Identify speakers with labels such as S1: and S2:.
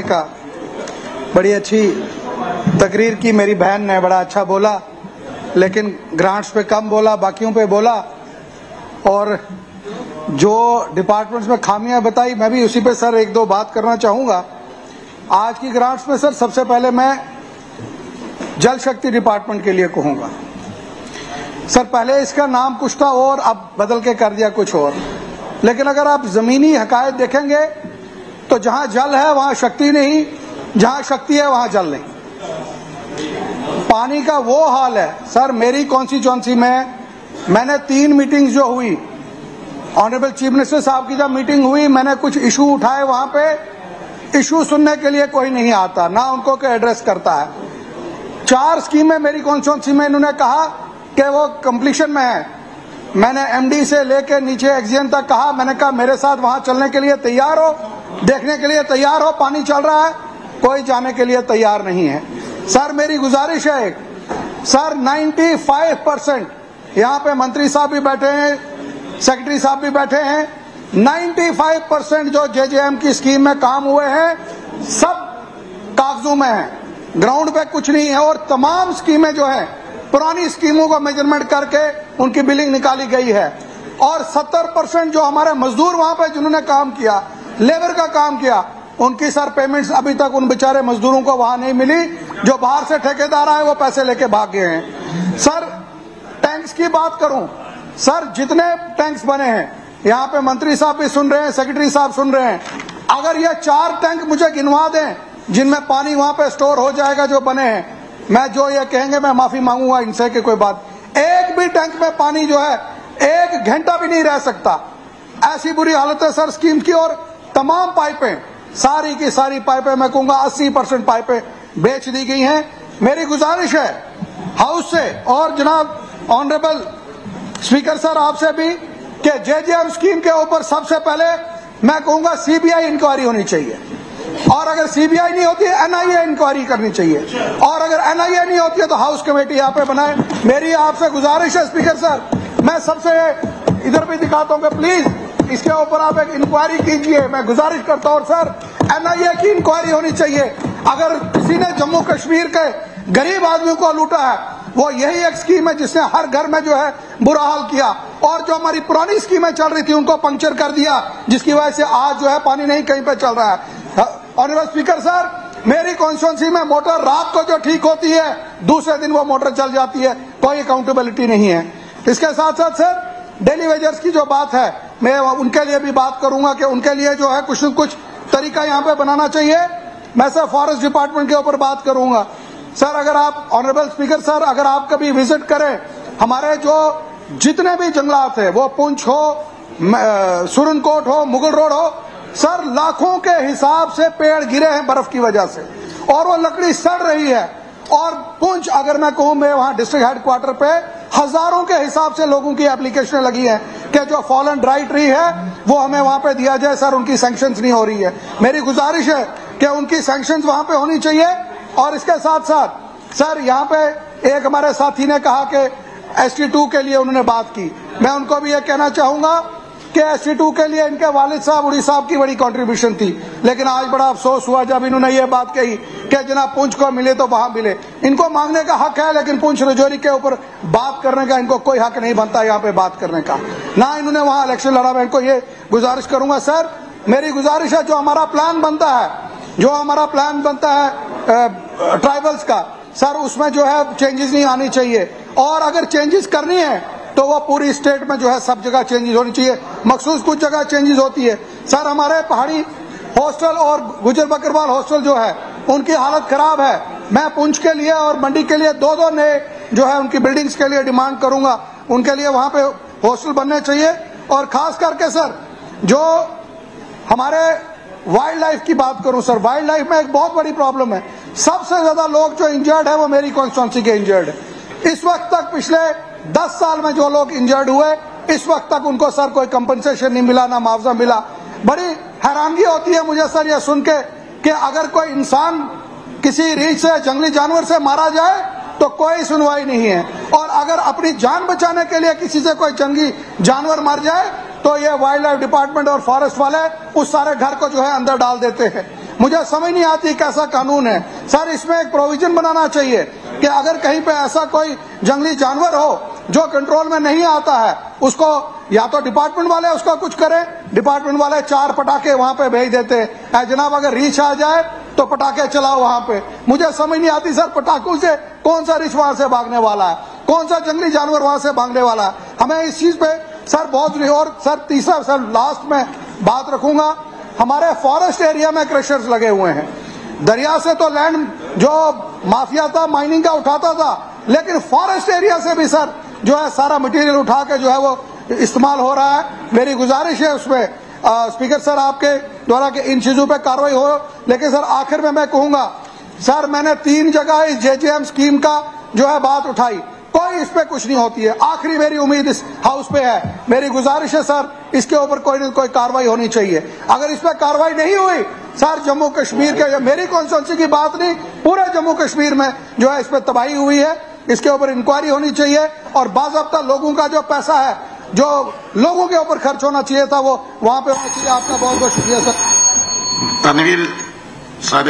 S1: का बड़ी अच्छी तकरीर की। मेरी बहन ने बड़ा अच्छा बोला, लेकिन ग्रांट्स पे कम बोला, बाकियों पे बोला, और जो डिपार्टमेंट्स में खामियां बताई मैं भी उसी पे सर एक दो बात करना चाहूंगा। आज की ग्रांट्स में सर सबसे पहले मैं जल शक्ति डिपार्टमेंट के लिए कहूंगा। सर पहले इसका नाम कुछ था और अब बदल के कर दिया कुछ और, लेकिन अगर आप जमीनी हकायत देखेंगे तो जहां जल है वहां शक्ति नहीं, जहां शक्ति है वहां जल नहीं। पानी का वो हाल है सर। मेरी कॉन्स्टिट्यूएंसी में मैंने 3 मीटिंग्स जो हुई, ऑनरेबल चीफ मिनिस्टर साहब की जब मीटिंग हुई, मैंने कुछ इशू उठाए, वहां पे इशू सुनने के लिए कोई नहीं आता, ना उनको कोई एड्रेस करता है। 4 स्कीमें मेरी कॉन्स्टिट्यूएंसी में इन्होंने कहा कि वो कंप्लीशन में है। मैंने एमडी से लेकर नीचे एक्सजेन तक कहा, मैंने कहा मेरे साथ वहां चलने के लिए तैयार हो, देखने के लिए तैयार हो, पानी चल रहा है, कोई जाने के लिए तैयार नहीं है। सर मेरी गुजारिश है एक, सर 95% यहाँ पे मंत्री साहब भी बैठे हैं, सेक्रेटरी साहब भी बैठे हैं, 95% जो जेजेएम की स्कीम में काम हुए हैं सब कागजों में है, ग्राउंड पे कुछ नहीं है। और तमाम स्कीमें जो है पुरानी स्कीमों को मेजरमेंट करके उनकी बिलिंग निकाली गई है। और 70% जो हमारे मजदूर वहां पे जिन्होंने काम किया, लेबर का काम किया, उनकी सर पेमेंट्स अभी तक उन बेचारे मजदूरों को वहां नहीं मिली। जो बाहर से ठेकेदार आए वो पैसे लेके भाग गए हैं। सर टैंक्स की बात करूं, सर जितने टैंक्स बने हैं, यहाँ पे मंत्री साहब भी सुन रहे हैं, सेक्रेटरी साहब सुन रहे हैं, अगर ये 4 टैंक मुझे गिनवा दें जिनमें पानी वहां पे स्टोर हो जाएगा जो बने हैं, मैं जो ये कहेंगे मैं माफी मांगूंगा इनसे कि कोई बात, एक भी टैंक में पानी जो है 1 घंटा भी नहीं रह सकता। ऐसी बुरी हालत है सर स्कीम की। और तमाम पाइपें, सारी की सारी पाइपें, मैं कहूंगा 80% पाइपें बेच दी गई हैं। मेरी गुजारिश है हाउस से और जनाब ऑनरेबल स्पीकर सर आपसे भी कि जेजेएम स्कीम के ऊपर सबसे पहले मैं कहूंगा सीबीआई इंक्वायरी होनी चाहिए, और अगर सीबीआई नहीं होती है एनआईए इंक्वायरी करनी चाहिए, और अगर एनआईए नहीं होती है तो हाउस कमेटी यहाँ पे बनाए। मेरी आपसे गुजारिश है स्पीकर सर, मैं सबसे इधर भी दिखाता हूँ कि प्लीज इसके ऊपर आप एक इंक्वायरी कीजिए, मैं गुजारिश करता हूँ। और सर एनआईए की इंक्वायरी होनी चाहिए। अगर किसी ने जम्मू कश्मीर के गरीब आदमियों को लूटा है, वो यही एक स्कीम है जिसने हर घर में जो है बुरा हाल किया, और जो हमारी पुरानी स्कीमें चल रही थी उनको पंक्चर कर दिया, जिसकी वजह से आज जो है पानी नहीं कहीं पे चल रहा है। ऑनरेबल स्पीकर सर, मेरी कॉन्स्टिट्यूएंसी में मोटर रात को जो ठीक होती है दूसरे दिन वो मोटर चल जाती है, कोई अकाउंटेबिलिटी नहीं है। इसके साथ साथ सर डेली वेजर्स की जो बात है, मैं उनके लिए भी बात करूंगा कि उनके लिए जो है कुछ न कुछ तरीका यहाँ पे बनाना चाहिए। मैं सर फॉरेस्ट डिपार्टमेंट के ऊपर बात करूंगा। सर अगर आप ऑनरेबल स्पीकर सर, अगर आप कभी विजिट करें हमारे जो जितने भी जंगलात है, वो पुंछ हो, सुरनकोट हो, मुगल रोड हो, सर लाखों के हिसाब से पेड़ गिरे हैं बर्फ की वजह से, और वो लकड़ी सड़ रही है। और पुंछ अगर मैं कहूं, मैं वहां डिस्ट्रिक्ट हेडक्वार्टर पे हजारों के हिसाब से लोगों की एप्लीकेशन लगी है कि जो फॉलन ड्राई ट्री है वो हमें वहां पे दिया जाए। सर उनकी सैंक्शंस नहीं हो रही है। मेरी गुजारिश है कि उनकी सैंक्शंस वहां पे होनी चाहिए। और इसके साथ साथ सर यहाँ पे एक हमारे साथी ने कहा कि ST2 के लिए उन्होंने बात की, मैं उनको भी ये कहना चाहूंगा कि ST2 के लिए इनके वालिद साहब उड़ी साहब की बड़ी कंट्रीब्यूशन थी, लेकिन आज बड़ा अफसोस हुआ जब इन्होंने ये बात कही कि जनाब पुंछ को मिले तो वहां मिले। इनको मांगने का हक है, लेकिन पुंछ रजौरी के ऊपर बात करने का इनको कोई हक नहीं बनता यहाँ पे बात करने का, ना इन्होंने वहां इलेक्शन लड़ा। मैं इनको ये गुजारिश करूंगा सर, मेरी गुजारिश है जो हमारा प्लान बनता है ट्राइबल्स का, सर उसमें जो है चेंजेस नहीं आनी चाहिए, और अगर चेंजेस करनी है तो वो पूरी स्टेट में जो है सब जगह चेंजेस होनी चाहिए, मखसूस कुछ जगह चेंजेस होती है। सर हमारे पहाड़ी हॉस्टल और गुजर बकरवाल हॉस्टल जो है उनकी हालत खराब है। मैं पुंछ के लिए और मंडी के लिए 2-2 नए जो है उनकी बिल्डिंग्स के लिए डिमांड करूंगा, उनके लिए वहां पे हॉस्टल बनने चाहिए। और खास करके सर जो हमारे वाइल्ड लाइफ की बात करूं, सर वाइल्ड लाइफ में एक बहुत बड़ी प्रॉब्लम है। सबसे ज्यादा लोग जो इंजर्ड है वो मेरी कॉन्स्टिट्यूएंसी के इंजर्ड है। इस वक्त तक पिछले 10 साल में जो लोग इंजर्ड हुए, इस वक्त तक उनको सर कोई कंपनसेशन नहीं मिला, ना मुआवजा मिला। बड़ी हैरानगी होती है मुझे सर ये सुन के कि अगर कोई इंसान किसी रीछ से, जंगली जानवर से मारा जाए तो कोई सुनवाई नहीं है, और अगर अपनी जान बचाने के लिए किसी से कोई जंगली जानवर मर जाए तो ये वाइल्ड लाइफ डिपार्टमेंट और फॉरेस्ट वाले उस सारे घर को जो है अंदर डाल देते हैं। मुझे समझ नहीं आती कैसा कानून है सर। इसमें एक प्रोविजन बनाना चाहिए कि अगर कहीं पे ऐसा कोई जंगली जानवर हो जो कंट्रोल में नहीं आता है, उसको या तो डिपार्टमेंट वाले उसका कुछ करें, डिपार्टमेंट वाले 4 पटाखे वहां पे भेज देते हैं, जनाब अगर रीछ आ जाए तो पटाखे चलाओ वहां पे। मुझे समझ नहीं आती सर, पटाखों से कौन सा रीछ वहां से भागने वाला है, कौन सा जंगली जानवर वहां से भागने वाला है। हमें इस चीज पे सर बहुत, और सर तीसरा सर लास्ट में बात रखूंगा, हमारे फॉरेस्ट एरिया में क्रशर्स लगे हुए हैं। दरिया से तो लैंड जो माफिया था माइनिंग का उठाता था, लेकिन फॉरेस्ट एरिया से भी सर जो है सारा मटेरियल उठा के जो है वो इस्तेमाल हो रहा है। मेरी गुजारिश है उसमें स्पीकर सर आपके द्वारा कि इन चीजों पे कार्रवाई हो। लेकिन सर आखिर में मैं कहूंगा सर, मैंने 3 जगह इस जेजेएम स्कीम का जो है बात उठाई, कोई इस पे कुछ नहीं होती है। आखिरी मेरी उम्मीद इस हाउस पे है, मेरी गुजारिश है सर इसके ऊपर कोई न कोई कार्रवाई होनी चाहिए। अगर इस पे कार्रवाई नहीं हुई सर, जम्मू कश्मीर के, मेरी कॉन्स्टिट्यूंसी की बात नहीं, पूरे जम्मू कश्मीर में जो है इस पे तबाही हुई है, इसके ऊपर इंक्वायरी होनी चाहिए और बाज़ाब्ता लोगों का जो पैसा है जो लोगों के ऊपर खर्च होना चाहिए था वो वहां पे होना चाहिए। आपका बहुत बहुत शुक्रिया सर।
S2: तनवीर साहब।